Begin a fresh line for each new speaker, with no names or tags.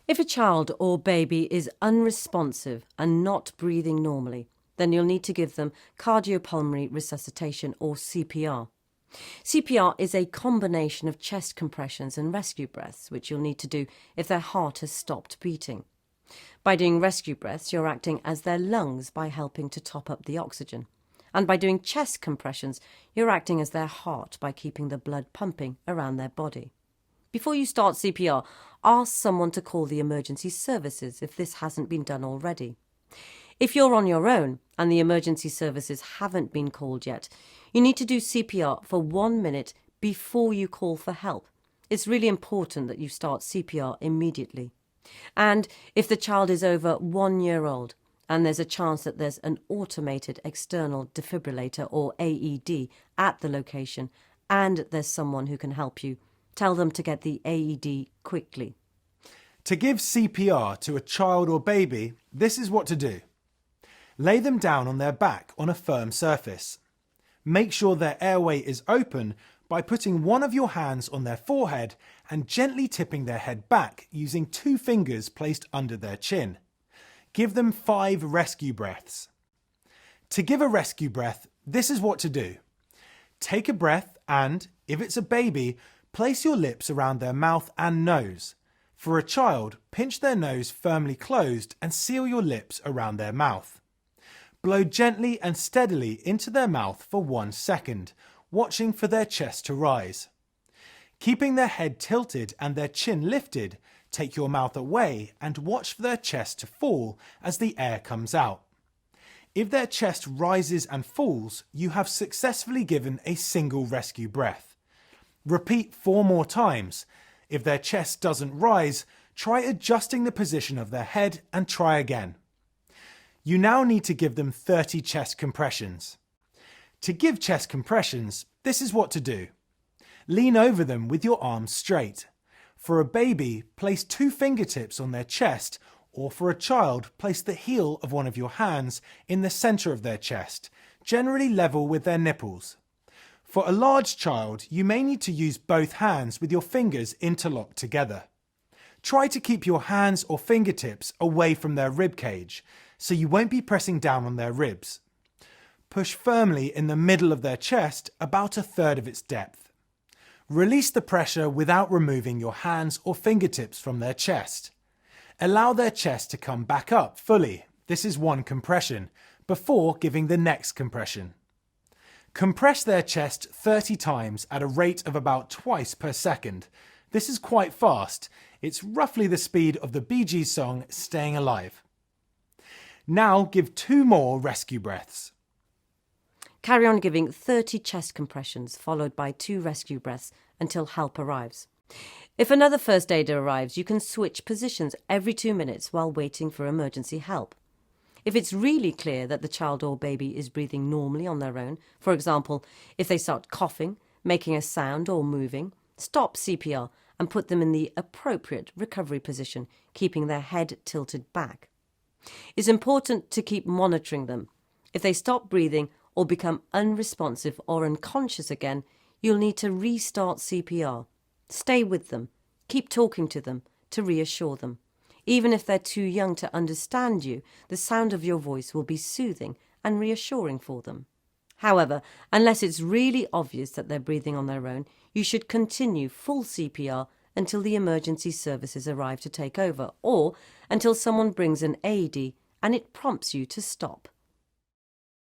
If a child or baby is unresponsive and not breathing normally, then you'll need to give them cardiopulmonary resuscitation or CPR. CPR is a combination of chest compressions and rescue breaths, which you'll need to do if their heart has stopped beating. By doing rescue breaths, you're acting as their lungs by helping to top up the oxygen. And by doing chest compressions, you're acting as their heart by keeping the blood pumping around their body. Before you start CPR, ask someone to call the emergency services if this hasn't been done already. If you're on your own and the emergency services haven't been called yet, you need to do CPR for 1 minute before you call for help. It's really important that you start CPR immediately. And if the child is over 1 year old and there's a chance that there's an automated external defibrillator or AED at the location and there's someone who can help you, tell them to get the AED quickly.
To give CPR to a child or baby, this is what to do. Lay them down on their back on a firm surface. Make sure their airway is open by putting one of your hands on their forehead and gently tipping their head back using 2 fingers placed under their chin. Give them 5 rescue breaths. To give a rescue breath, this is what to do. Take a breath and, if it's a baby, place your lips around their mouth and nose. For a child, pinch their nose firmly closed and seal your lips around their mouth. Blow gently and steadily into their mouth for 1 second, watching for their chest to rise. Keeping their head tilted and their chin lifted, take your mouth away and watch for their chest to fall as the air comes out. If their chest rises and falls, you have successfully given a single rescue breath. Repeat 4 more times. If their chest doesn't rise, try adjusting the position of their head and try again. You now need to give them 30 chest compressions. To give chest compressions, this is what to do. Lean over them with your arms straight. For a baby, place 2 fingertips on their chest, or for a child, place the heel of one of your hands in the center of their chest, generally level with their nipples. For a large child, you may need to use both hands with your fingers interlocked together. Try to keep your hands or fingertips away from their rib cage, so you won't be pressing down on their ribs. Push firmly in the middle of their chest, about 1/3 of its depth. Release the pressure without removing your hands or fingertips from their chest. Allow their chest to come back up fully, this is 1 compression, before giving the next compression. Compress their chest 30 times at a rate of about twice per second. This is quite fast. It's roughly the speed of the Bee Gees song Staying Alive. Now give 2 more rescue breaths.
Carry on giving 30 chest compressions followed by 2 rescue breaths until help arrives. If another first aider arrives, you can switch positions every 2 minutes while waiting for emergency help. If it's really clear that the child or baby is breathing normally on their own, for example, if they start coughing, making a sound or moving, stop CPR and put them in the appropriate recovery position, keeping their head tilted back. It's important to keep monitoring them. If they stop breathing or become unresponsive or unconscious again, you'll need to restart CPR. Stay with them. Keep talking to them to reassure them. Even if they're too young to understand you, the sound of your voice will be soothing and reassuring for them. However, unless it's really obvious that they're breathing on their own, you should continue full CPR until the emergency services arrive to take over, or until someone brings an AED and it prompts you to stop.